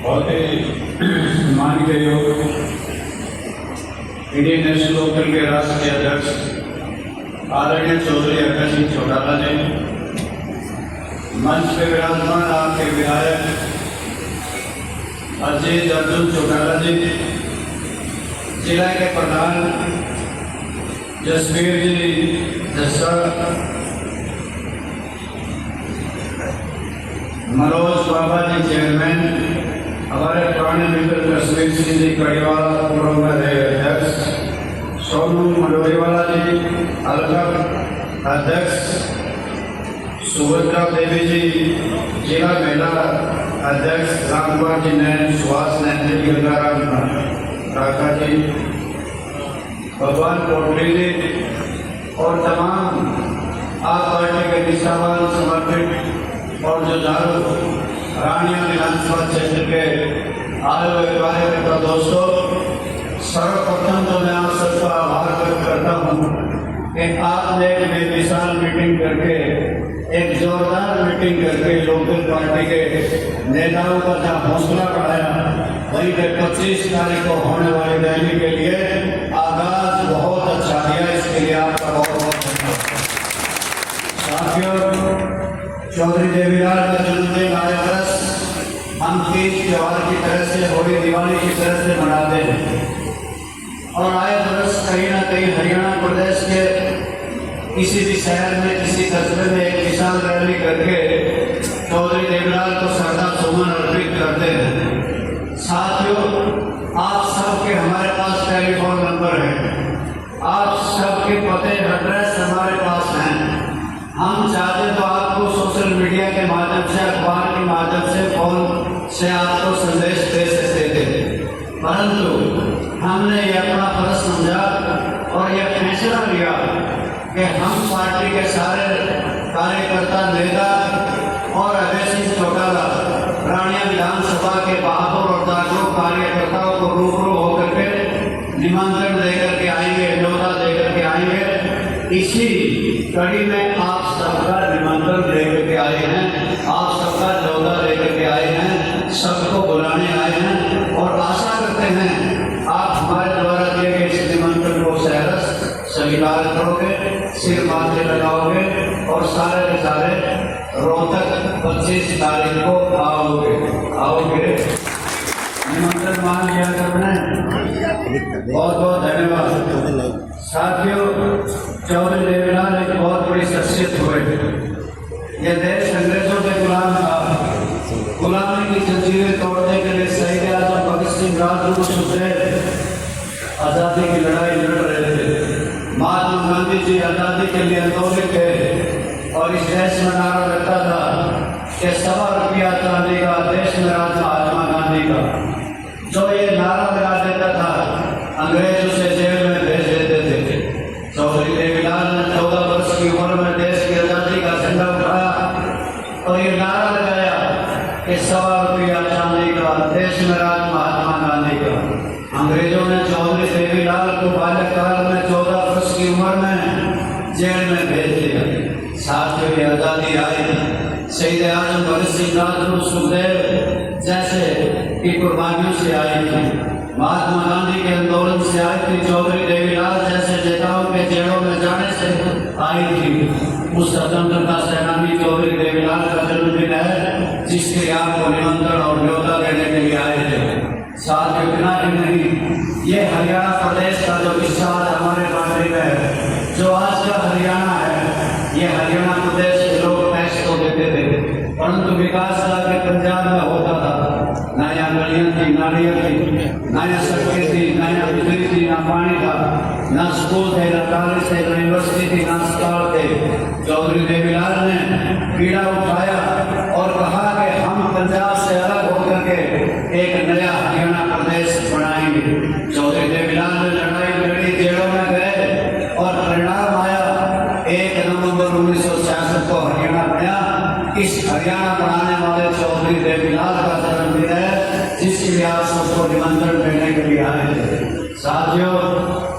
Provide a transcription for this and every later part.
बहुत ही सम्मान के योग इंडियन नेशनल लोकदल के राष्ट्रीय अध्यक्ष आदरणीय चौधरी अभय सिंह चौटाला जी, मंच पे विराजमान आपके विधायक अजीत अर्जुन चौटाला जी, जिला के प्रधान जसवीर जी जस्सा, मनोज बाबा जी चेयरमैन, हमारे पुराने मित्र कश्मीर सिंह जी कड़ीवाला पूर्व अध्यक्ष, सोनू मंडोरीवाला जी अलग अध्यक्ष, सुभद्रा देवी जी जिला महिला अध्यक्ष, रामकुमार जी नैन, सुहास नैन जी राका जी, भगवान कोटली जी और तमाम आप पार्टी के निष्ठावान समर्पित और जो झारू रानिया विधानसभा क्षेत्र के आए हुए कार्यकर्ता दोस्तों, सर्वप्रथम तो मैं आप सबका आभार व्यक्त करता हूँ कि आपने एक बेमिसाल मीटिंग करके, एक जोरदार मीटिंग करके लोकल पार्टी के नेताओं का जहाँ हौसला बढ़ाया, वहीं पे 25 तारीख को होने वाली रैली के लिए आगाज बहुत अच्छा किया। इसके लिए आपका बहुत बहुत धन्यवाद। साथियों, चौधरी देवीलाल का जन्मदिन आए बरस हम तीज त्योहार की तरह से, होली दिवाली की तरह से मनाते हैं और आए बरस कहीं ना कहीं हरियाणा प्रदेश के किसी भी शहर में, किसी कस्बे में एक विशाल रैली करके चौधरी देवीलाल को श्रद्धा सुमन अर्पित करते हैं। साथियों, आप सबके हमारे पास टेलीफोन नंबर है, आप सबके पते एड्रेस हमारे पास हैं। हम चाहते तो आपको सोशल मीडिया के माध्यम से, अखबार के माध्यम से, फोन से आपको संदेश दे सकते थे, परंतु हमने ये अपना फर्ज समझा और यह फैसला लिया कि हम पार्टी के सारे कार्यकर्ता, नेता और अभय सिंह चौटाला रानिया विधानसभा के बहादुर और जागरूक कार्यकर्ताओं को रूबरू होकर के निमंत्रण देकर के आएंगे, न्योता देकर के आएंगे। इसी कड़ी में आप सबका निमंत्रण लेकर के आए हैं, आप सबका न्योता लेकर के आए हैं, सबको बुलाने आए हैं और आशा करते हैं आप हमारे द्वारा दिए गए इस निमंत्रण को सहर्ष स्वीकार करोगे, सिर माथे लगाओगे और सारे के सारे रोहतक 25 तारीख को आओगे। निमंत्रण मान लिया सबने, बहुत बहुत धन्यवाद। साथियों, चौधरी देवीलाल एक बहुत बड़ी शख्सियत हुए। यह देश अंग्रेजों के गुलाम था, गुलामी की जंजीरें तोड़ने के लिए शहीद आजम भगत सिंह, राजगुरु, सुखदेव आज़ादी की लड़ाई लड़ रहे थे। महात्मा गांधी जी आज़ादी के लिए आंदोलित थे और इस देश में नारा लगता था कि 1.25 रुपया चांदी का, देश में राज महात्मा गांधी का। जो ये नारा लगा देता था, अंग्रेज उसे जेल में भेज देते थे। चौधरी देवीलाल ने 14 वर्ष की उम्र में देश की आज़ादी का झंडा उठाया और ये नारा लगाया कि 1.25 रुपया चांदी का, देश में राज महात्मा गांधी का। अंग्रेजों ने चौधरी देवीलाल को बाल्यकाल में 14 वर्ष की उम्र में जेल में भेज दिया। साथियों, की आज़ादी आई शहीद आजम भगत सिंह, राजगुरु, सुखदेव जैसे की कुर्बानियों से आई थी, महात्मा गांधी के आंदोलन से आई थी, चौधरी देवीलाल जैसे नेताओं के जेलों में जाने से आई थी। उस स्वतंत्रता सेनानी चौधरी देवीलाल का जन्मदिन है, जिसके लिए आपको निमंत्रण और न्योता देने के लिए आए थे। साथ इतना ही नहीं, ये हरियाणा प्रदेश का जो हिस्सा हमारे बांटे में है, जो आज का हरियाणा है, ये हरियाणा प्रदेश के लोग टैक्स तो देते थे, परंतु विकास के पंजाब में होता था। ना यहाँ गलियाँ थी, नालियाँ थी, ना यहाँ सड़कें थी, ना यहाँ बिजली थी, ना पानी था, ना स्कूल थे, ना कॉलेज थे, ना यूनिवर्सिटी थी, ना अस्पताल थे। चौधरी देवीलाल ने पीड़ा उठाया और कहा कि हम पंजाब से अलग होकर के एक नया हरियाणा प्रदेश बनाएंगे। चौधरी देवीलाल ने लड़ाई लड़ी, जेलों में गए और परिणाम आया 1 नवंबर 1966 को हरियाणा बना। इस हरियाणा बनाने वाले चौधरी देवीलाल का जन्मदिन है, जिसके लिए आप सबको निमंत्रण देने के लिए आए थे। साथियों,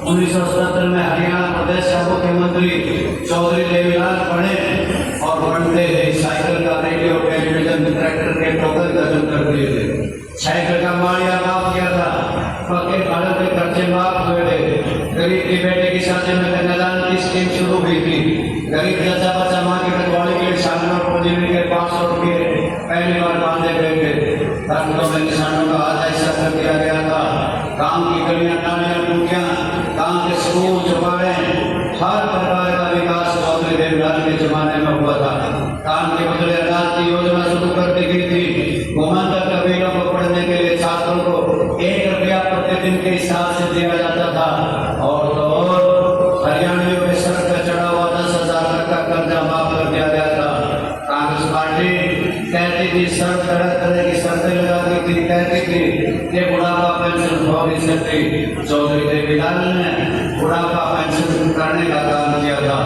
1977 में हरियाणा प्रदेश का मुख्यमंत्री चौधरी देवीलाल बने और बनते ही साइकिल का, रेडियो, टेलीविजन, ट्रैक्टर के टोकन गजब कर दिए थे। 6 जमाने में हुआ था। काम के बदले अनाज की योजना शुरू कर दी गई थी। गोमांता कबीलों को पढ़ने के लिए छात्रों को 1 रुपया प्रतिदिन के हिसाब से दिया जाता था। और तो और हरियाणवियों के सर पर चढ़ा हुआ 10,000 तक का कर्जा माफ कर दिया गया था। कांग्रेस पार्टी कहती थी सर तरह तरह की शर्तें लगाती थी, कहती थी कि बुढ़ापा पेंशन हो नहीं सकती। चौधरी देवीलाल ने बुढ़ापा पेंशन करने का काम किया था।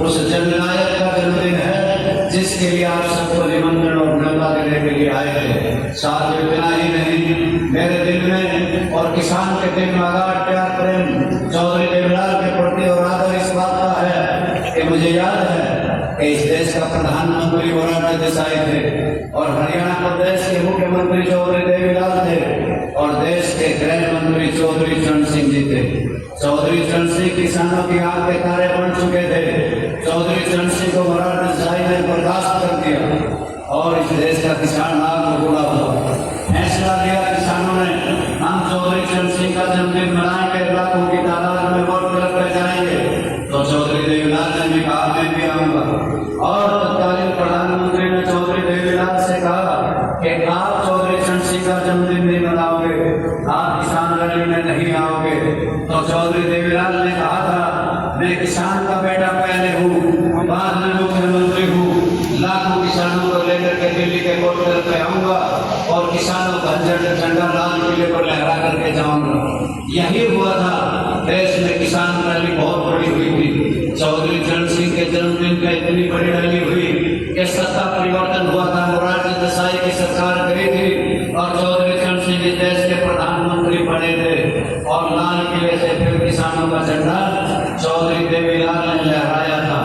उस जननायक का जन्मदिन है जिसके लिए आप सबको निमंत्रण और न्योता देने के लिए आए थे। साथ ही इतना ही नहीं, मेरे दिल में और किसान के दिल में अगाध प्यार प्रेम चौधरी देवीलाल के प्रति और आदर इस बात का है कि मुझे याद है कि इस देश का प्रधानमंत्री मोरारजी देसाई थे और हरियाणा प्रदेश के मुख्यमंत्री चौधरी देवीलाल थे और देश के गृह मंत्री चौधरी चरण सिंह जी थे। चौधरी चरण सिंह किसानों की आंख के तारे बन चुके थे। चौधरी चरण सिंह को मोरारजी देसाई ने बर्दाश्त कर दिया और इस देश का किसान नाम को बुला हुआ फैसला लिया। किसानों ने हम चौधरी चरण सिंह का जन्मदिन मनाएंगे, लाखों की तादाद में वोट कर जाएंगे। तो चौधरी देवीलाल ने भी कहा मैं भी आऊंगा और तत्कालीन प्रधानमंत्री ने चौधरी देवीलाल से कहा कि आप चौधरी चरण सिंह का जन्मदिन नहीं मनाओगे, आप किसान रैली में नहीं आओगे। तो चौधरी देवीलाल ने कहा था मैं किसान का बेटा पहले हूँ, बाद में मुख्यमंत्री हूँ, लाखों किसानों को लेकर के दिल्ली के बॉर्डर पे आऊंगा और किसानों का झंडा लाल किले पर लहरा करके जाऊंगा। यही हुआ था। देश में किसान रैली बहुत बड़ी हुई थी। चौधरी चरण सिंह के जन्मदिन पे इतनी बड़ी रैली हुई कि सत्ता परिवर्तन हुआ था। मोरारजी देसाई की सरकार गई थी और चौधरी चरण सिंह इस देश के प्रधानमंत्री बने थे और लाल किले से फिर किसानों का झंडा चौधरी देवीलाल ने लहराया था।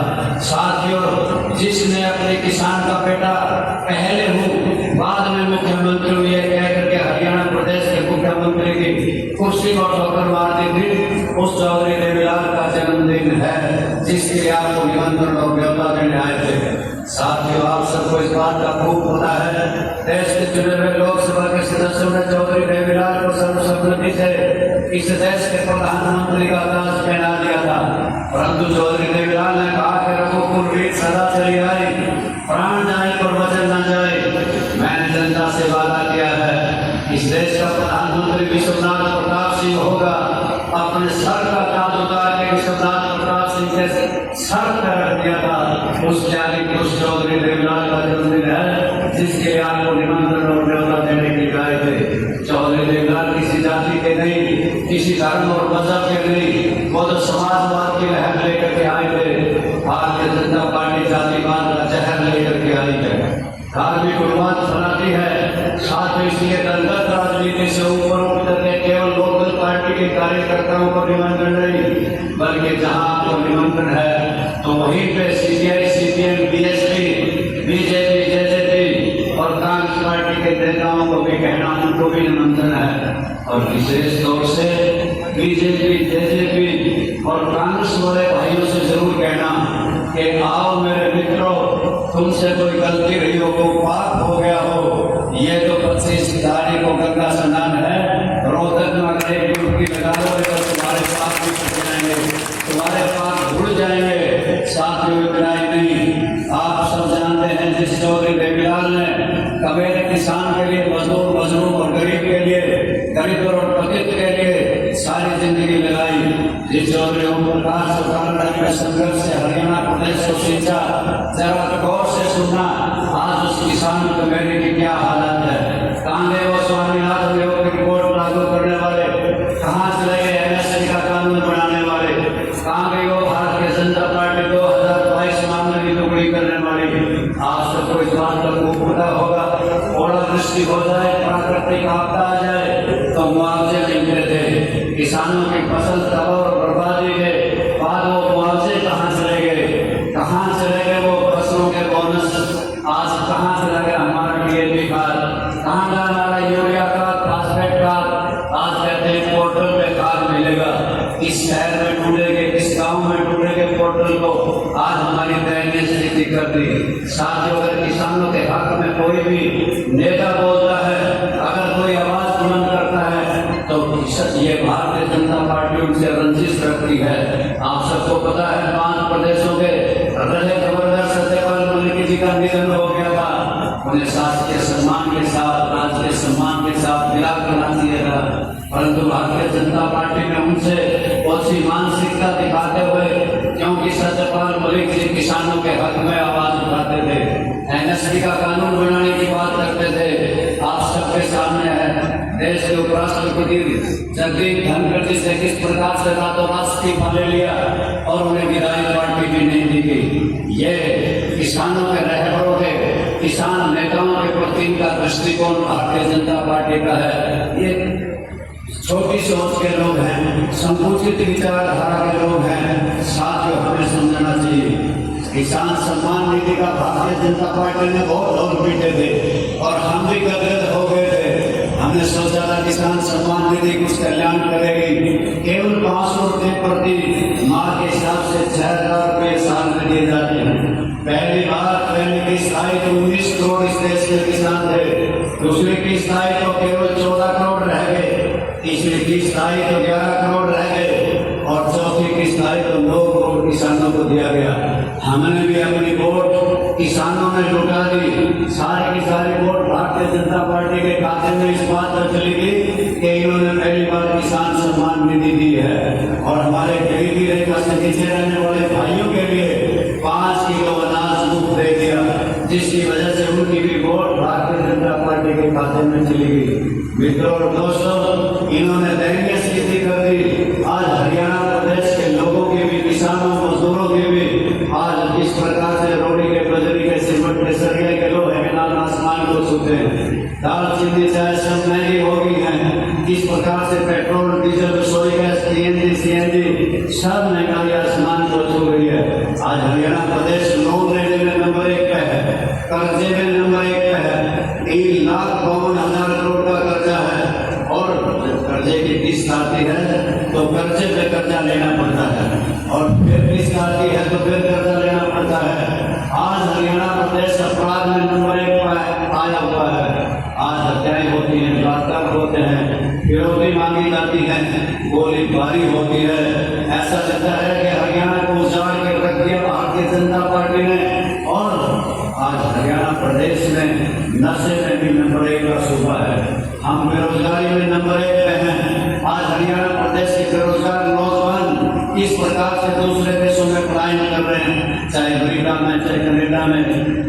साथियों, जिसने अपने किसान का बेटा पहले हूँ बाद में मुख्यमंत्री हुए कह करके हरियाणा प्रदेश के मुख्यमंत्री की कुर्सी को ठोकर मार दी थी, उस चौधरी देवीलाल का जन्मदिन है जिसके लिए आपको निमंत्रण और न्योता देने आए थे। साथियों, आप सबको इस बात का खूब पता है देश के चुने हुए लोकसभा के सदस्यों ने चौधरी देवीलाल को सर्वसम्मति से इस देश के प्रधानमंत्री का ताज पहना दिया था। परंतु चौधरी देवीलाल ने कहा कि रघुकुल रीत सदा चली आई, प्राण जाए पर वचन न जाए। मैंने जनता से वादा किया है इस देश का प्रधानमंत्री विश्वनाथ प्रताप सिंह होगा। अपने सर का ताज उतार के विश्वनाथ प्रताप सिंह जैसे सर पर रख दिया था। उस त्यागी पुरुष चौधरी देवीलाल का जन्मदिन है जिसके लिए आपको निमंत्रण और न्योता देने के लिए आए थे। चौधरी देवीलाल किसी जाति के नहीं, किसी धर्म और मजहब के नहीं, वो तो समाजवाद की लहर लेकर के आए थे। भारतीय जनता पार्टी जातिवाद का जहर लेकर के आई है, धार्मिक उन्माद फैलाती है। साथ में इसलिए दलगत राजनीति से ऊपर उठ करके केवल लोकल पार्टी के कार्यकर्ताओं को निमंत्रण नहीं, बल्कि जहां आपको निमंत्रण है तो वहीं पे CPI, CPM, BSP, BJP, JJP और कांग्रेस पार्टी के नेताओं को भी कहना उनको भी निमंत्रण है। और विशेष तौर से बीजेपी, जेजेपी और कांग्रेस वाले भाइयों से जरूर कहना कि आओ मेरे मित्रों, तुमसे कोई गलती रही हो, कोई पाप हो गया हो, ये तो 25 तारीख को गंगा स्नान है, रोहतक में अगर एक डुबकी लगा लो तो तुम्हारे पाप भी छूट जाएंगे, तुम्हारे पाप धुल जाएंगे। साथियों, इतना ही नहीं, आप सब जानते हैं जिस चौधरी देवीलाल ने कबीले किसान के लिए, मजदूर मजलूम और गरीब के लिए, गरीब और पतित के लिए सारी जिंदगी लगाई, जिस चौधरी ओम प्रकाश में संघर्ष से हरियाणा प्रदेश को सींचा, जरा गौर से सुनना आज उस किसान कमेटी की क्या हालत है। कहाँ गए वो स्वामीनाथन योग की रिपोर्ट लागू करने वाले, कहाँ चले गए एमएसपी का कानून बनाने वाले, कहाँ गई वो भारतीय जनता पार्टी 2022 मामले की टुकड़ी करने वाली। आज तक कोई इस बात का खूब पता होगा, ओला वृष्टि हो जाए, प्राकृतिक आपदा आ जाए तो मुआवजे मिलते थे। किसानों की फसल तबाह और बर्बादी के बाद वो मुआवजे कहाँ चले गए, कहाँ चले गए वो फसलों के बोनस, आज कहाँ चला गया हमारा डीएपी खाद, कहाँ गया हमारा यूरिया खाद, फास्फेट खाद। आज कहते हैं पोर्टल पे खाद मिलेगा, किस शहर में ढूंढेंगे, किस गांव में ढूंढेंगे पोर्टल को। आज हमारी दयनीय स्थिति कर दी। साथियों, अगर किसानों के हक में कोई भी नेता बोलता है, अगर कोई आवाज बुलंद करता है तो ये भारतीय जनता पार्टी उनसे रंजिश रखती है। आप सबको पता है 5 प्रदेशों के रहे जबरदस्त जी का निधन हो गया था, उन्हें शासकीय सम्मान के साथ, राजकीय सम्मान के साथ विदा करा दिया था, परंतु भारतीय जनता पार्टी ने उनसे बहुत सी मानसिकता दिखाते हुए, क्योंकि सत्यपाल मलिक जी किसानों के हक में आवाज उठाते थे, एनएसपी का कानून बनाने की बात करते थे। आप सबके सामने है देश के उपराष्ट्रपति जगदीप धनखड़ जी से किस प्रकार से रातों रात इस्तीफा ले लिया और उन्हें विधायक पार्टी भी नहीं दी गई। ये किसानों के रहबरों के, किसान नेताओं के प्रति इनका दृष्टिकोण भारतीय जनता पार्टी का है। ये छोटी सोच के लोग हैं, संकुचित विचारधारा के लोग हैं, साथियों हमें समझना चाहिए। किसान सम्मान निधि का भारतीय जनता पार्टी ने बहुत लोग पीटे थे और हम भी गदगद हो गए थे। हमने सोचा था किसान सम्मान निधि कुछ कल्याण करेगी, केवल 500 रुपये प्रति माह के हिसाब से 6000 रुपये साल में दिए जाते हैं। पहली बार पहले की स्थाई तो 19 करोड़ इस देश के किसान थे, दूसरी की स्थाई तो केवल 14 करोड़ रह गए, तीसरी की स्थाई तो 11 करोड़ रह गए और चौथी की स्थाई तो 9 करोड़ किसानों को दिया गया। हमने भी अपनी वोट किसानों में लुटा दी, सारी की सारी वोट भारतीय जनता पार्टी के खाते में इस बात पर चली गई कि इन्होंने पहली बार किसान सम्मान निधि दी है और हमारे गरीबी रेखा से नीचे रहने वाले भाइयों के लिए 5 किलो अनाज मुफ्त दे दिया, जिसकी वजह से उनकी भी वोट भारतीय जनता पार्टी के खाते में चली गई। मित्रों और दोस्तों, इन्होंने दयनीय स्थिति कर दी। आज हरियाणा प्रदेश के लोगों की भी, किसानों मजदूरों की भी आज इस प्रकार से रोटी के बजरी के सिमट के सरिया के लोग हैनान आसमान को छूते हैं। दाल चीनी चाय सब महंगी हो गई है। इस प्रकार से पेट्रोल डीजल रसोई गैस सीएनजी सब महंगाई आसमान को छू गई है। आज हरियाणा प्रदेश लोन लेने में नंबर 1 पे है, कर्जे में नंबर 1 पे है। 3,52,000 करोड़ का कर्जा है और कर्जे की किस्त आती है तो कर्जे पे कर्जा लेना पड़ता है और फिर किस्त आती है तो फिर कर्जा लेना पड़ता है। आज हरियाणा प्रदेश अपराध में नंबर 1 पर आया हुआ है। आज हत्याएं होती हैं, बलात्कार होते हैं, फिरौती मांगी जाती है, गोलीबारी होती है। ऐसा लगता है कि हरियाणा को उजाड़ के रख दिया भारतीय जनता पार्टी ने और आज हरियाणा प्रदेश में नशे में भी नंबर 1 का सूबा है। हम बेरोजगारी में नंबर 1 पे हैं। आज हरियाणा प्रदेश के बेरोजगार नौजवान इस प्रकार से दूसरे देशों में पलायन कर रहे हैं, चाहे अमेरिका में, चाहे कनाडा में,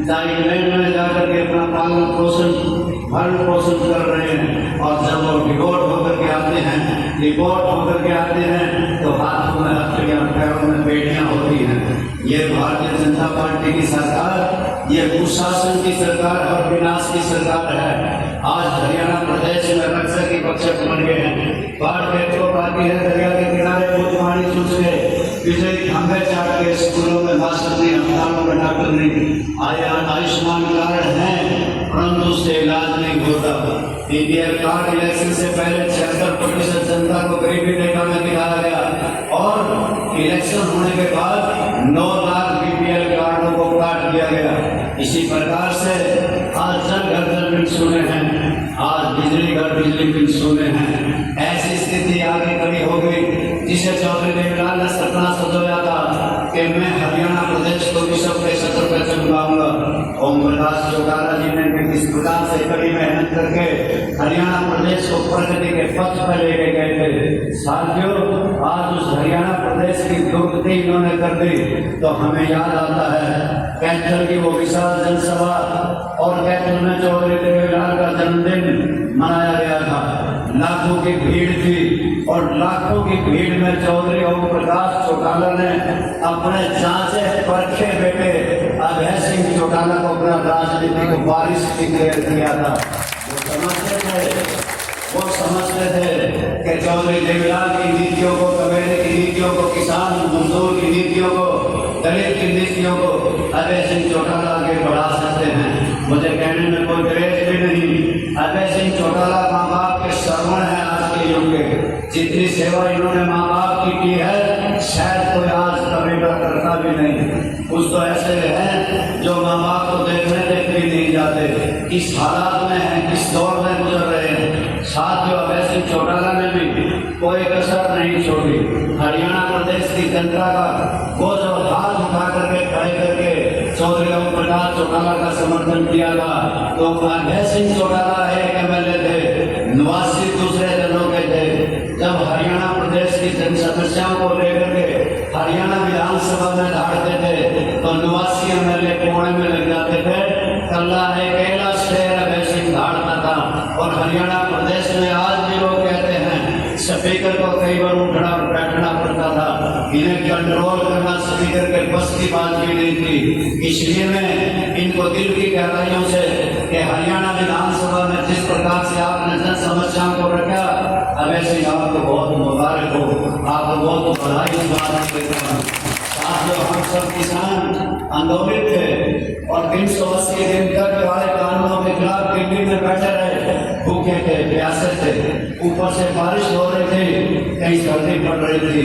चाहे इंग्लैंड में जाकर के अपना पालन पोषण कर रहे हैं। और जब वो डिपोर्ट होकर के आते हैं तो हाथों में हथकड़ियां, पैरों में बेड़ियां होती हैं। ये भारतीय जनता पार्टी की सरकार, ये कुशासन की सरकार और विनाश की सरकार है। आज हरियाणा प्रदेश में रक्षा की पक्षक बन गए हैं। बाढ़ पेट्रोल आती है, दरिया के किनारे पानी सूख गए, बिजली खंभे चाट के स्कूलों में मास्टर नहीं, अस्पतालों में डॉक्टर नहीं। आयुष्मान कार्ड है परंतु उससे इलाज नहीं होता। बीपीएल कार्ड इलेक्शन से पहले 76% जनता को गरीबी रेखा में दिखाया गया और इलेक्शन होने के बाद 9 लाख बीपीएल कार्डों को काट दिया गया। इसी प्रकार से आज जल बिल सुने हैं, आज बिजली बिल सुने हैं। ऐसी स्थिति आगे खड़ी हो गई जिसे चौधरी देवीलाल ने सपना सजोया था कि मैं हरियाणा प्रदेश को विश्व के सत्र पर चमकाऊंगा। ओम प्रकाश चौटाला जी ने किस प्रकार से कड़ी मेहनत करके हरियाणा प्रदेश को प्रगति के पथ पर लेके गए थे। साथियों, आज उस हरियाणा प्रदेश की दुर्गति इन्होंने कर दी तो हमें याद आता है कैथल की वो विशाल जनसभा और कैथल में चौधरी देवीलाल का जन्मदिन मनाया गया था। लाखों की भीड़ थी और लाखों की भीड़ में चौधरी ओम प्रकाश चौटाला ने अपने जांचे परखे बेटे अभय सिंह चौटाला को अपना राजनीतिक वारिस डिक्लेयर किया था। वो समझते थे कि चौधरी देवीलाल की नीतियों को, कबीले की नीतियों को, किसान मजदूर की नीतियों को, दलित की नीतियों को अभय सिंह चौटाला आगे बढ़ा सकते हैं। मुझे कहने में कोई ग्रेस भी नहीं। अभय सिंह चौटाला माँ बाप के श्रवण है आज के युग के। जितनी सेवा इन्होंने माँ बाप की है शायद कोई आज कभी करता भी नहीं। कुछ तो ऐसे हैं जो माँ बाप को देखने तक भी नहीं जाते, किस हालात में है, किस दौर में गुजर रहे हैं। साथियों, अभय सिंह चौटाला ने भी कोई कसर नहीं छोड़ी। हरियाणा प्रदेश की जनता का वो जो हाथ उठा करके खड़े करके चौधरी प्रकाश चौटाला का समर्थन किया था। तो अभय सिंह चौटाला एक MLA थे, नवासी दूसरे दलों के थे। जब हरियाणा प्रदेश की जन समस्याओं को लेकर के हरियाणा विधानसभा में धाड़ते थे तो नवासी MLA कोने में लग जाते थे। कल्ला है अकेला शेर अभय सिंह धाड़ता था। और हरियाणा प्रदेश में आज भी लोग कहते हैं स्पीकर को कई बार उठना बैठना पड़ता था, इन्हें कंट्रोल करना स्पीकर के बस की बात भी नहीं थी। इसलिए मैं इनको दिल की गहराइयों से कि हरियाणा विधानसभा में जिस प्रकार से आपने जन समस्याओं को रखा, अभय सिंह आपको बहुत मुबारक हो, आपको बहुत बधाई देता हूँ। जो हम सब किसान आंदोलित थे और 380 दिन तक काले कानूनों के खिलाफ दिल्ली में बैठे रहे, भूखे थे, प्यासे थे, ऊपर से बारिश हो रही थी, कहीं सर्दी पड़ रही थी।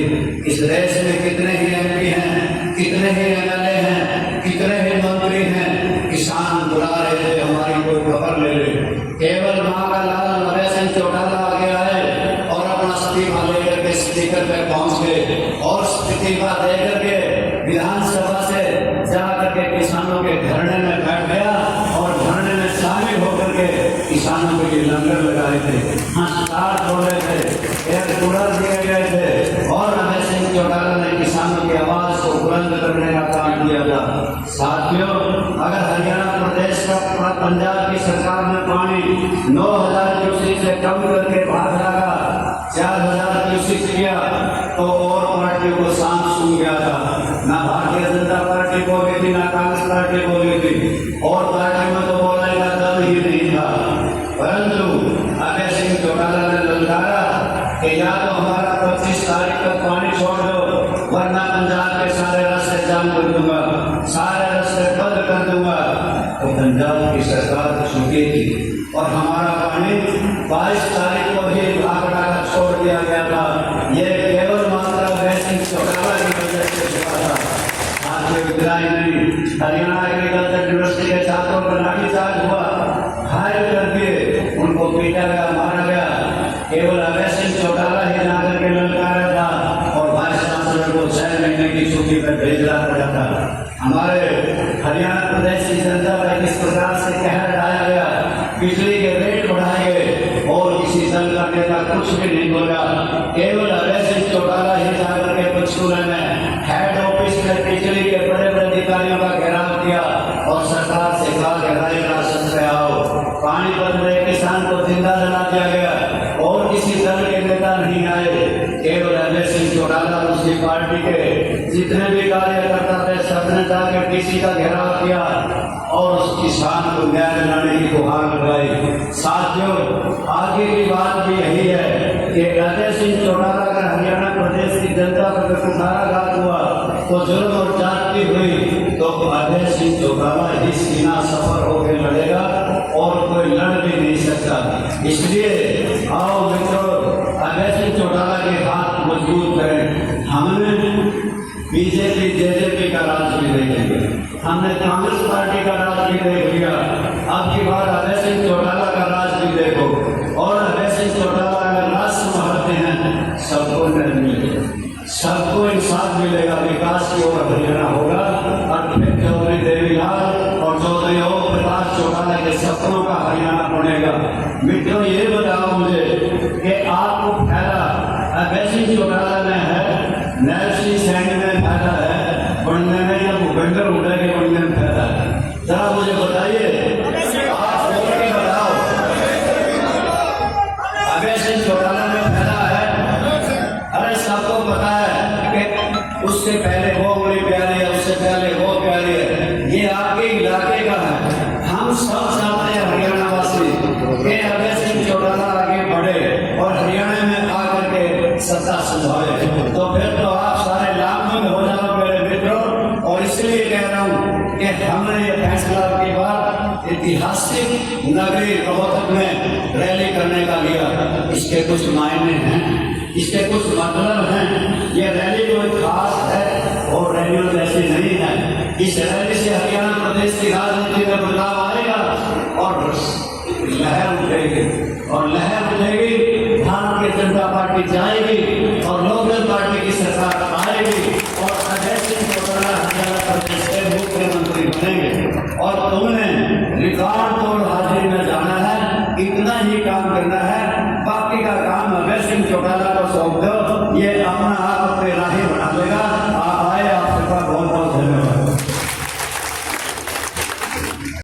इस देश में कितने ही MP हैं, कितने ही MLA हैं, कितने ही मंत्री हैं, किसान बुला रहे थे हमारी कोई खबर ले ले। केवल माँ का लाल अभय सिंह चौटाला आगे आए और अपना इस्तीफा लेकर के स्पीकर पे पहुंच गए और इस्तीफा देकर के विधानसभा से जाकर के किसानों के धरने में बैठ गया और धरने में शामिल होकर के किसानों के लिए लंगर लगाए थे, स्टार छोड़े थे, एयर कूलर दिए गए थे और अभय सिंह चौटाला ने किसानों की आवाज को बुलंद करने का काम किया था। साथियों, अगर हरियाणा प्रदेश का पंजाब की सरकार ने पानी 9000 क्यूसेक से कम करके भाखड़ा का 4000 क्यूसेक किया तो और पार्टियों को सांस सूंघ गया था। ना भारतीय जनता पार्टी बोली थी, ना कांग्रेस पार्टी बोली थी, और पार्टी में तो बोलने का दम ही नहीं था। परंतु अभय सिंह चौटाला ने ललकारा कि या तो हमारा 25 तारीख तक पानी छोड़ दो, वरना पंजाब के सारे रास्ते जाम कर दूंगा, सारे रास्ते बंद कर दूंगा। तो पंजाब की सरकार झुकी थी और हमारा पानी 22 तारीख को भी भाखड़ा का छोड़ दिया गया था। ये केवल मात्र अभय सिंह चौटाला की वजह से हुआ था। हरियाणा एग्रीकल्चर यूनिवर्सिटी के छात्रों पर लाठीचार्ज हुआ, घायल कर दिए, उनको पीटा गया, मारा गया। केवल अभय सिंह चौटाला ही जाकर के ललकारा था और वाइस चांसलर को 6 महीने की छुट्टी पर भेजना पड़ा था। हमारे हरियाणा प्रदेश की जनता पर किस प्रकार से कहर ढाया गया, बिजली के रेट बढ़ाए गए और किसी दल का नेता कुछ भी नहीं बोला। केवल अभय सिंह चौटाला ही जाकर के पंचकूला में हेड ऑफिस में बिजली के बड़े बड़े अधिकारियों का घेराव किया और सरकार से कहा गहराई राशन से आओ। पानी पर रहे किसान को जिंदा जला दिया गया और किसी दल के नेता नहीं आए। केवल अभय सिंह चौटाला उसकी पार्टी के जितने भी कार्यकर्ता थे सबने जाकर डीसी का घेराव किया और उस किसान को न्याय दिलाने की गुहार लगाई। साथियों, आगे की बात भी यही है कि अभय सिंह चौटाला का हरियाणा प्रदेश की जनता पर कुठाराघात हुआ तो जुर्म और जाति हुई तो अभय सिंह चौटाला ही सीना सफर होकर लड़ेगा और कोई लड़ भी नहीं सकता। इसलिए आओ मित्रों, अभय सिंह चौटाला के हाथ मजबूत करें। हमने बीजेपी जेजेपी का राज भी देखेंगे, हमने कांग्रेस पार्टी का राज भी देख लिया, अब की बार अभय सिंह चौटाला का राज भी देखो। और अभय सिंह चौटाला अगर राज संभालते हैं सबको न्याय मिलेगा, सबको इंसाफ मिलेगा, विकास की ओर हरियाणा होगा। और फिर चौधरी देवीलाल और चौधरी ओम प्रकाश चौटाला के सपनों का हरियाणा बनेगा। मित्रों, ये बताओ मुझे कि आपको फायदा अभय सिंह चौटाला में है, नैब सिंह सैनी में फायदा है बनने में, या भूपेंद्र हुड्डा के बनने में फायदा है? जरा मुझे बताइए, आप बोल के बताओ। अभय सिंह चौटाला में फायदा है? अरे सबको पता है कि उससे पहले वो उंगली प्यारी है, उससे पहले वो प्यारी है, ये आपके इलाके का है। हम सब चाहते हैं हरियाणा वासी कि अभय सिंह चौटाला आगे बढ़े और हरियाणा में आकर के सत्ता संभाले। तो फिर तो आप सारे लामबंद हो जाओ मेरे मित्रों। और इसलिए कह रहा हूँ कि हमने ये फैसला के बाद ऐतिहासिक नगरी रोहतक में रैली करने का लिया। इसके कुछ मायने हैं, इसके कुछ मतलब हैं। ये रैली कोई खास है और रैलियों जैसी नहीं है। इस रैली से हरियाणा प्रदेश की राजनीति में बदलाव आएगा और लहर उठेगी, और लहर उठेगी, भारतीय जनता पार्टी जाएगी और लोकल पार्टी की सरकार आएगी और अभय सिंह चौटाला हरियाणा प्रदेश के मुख्यमंत्री बनेंगे। ही काम करना है, बाकी का काम अभय सिंह चौटाला को सौंप दो। ये अपना आप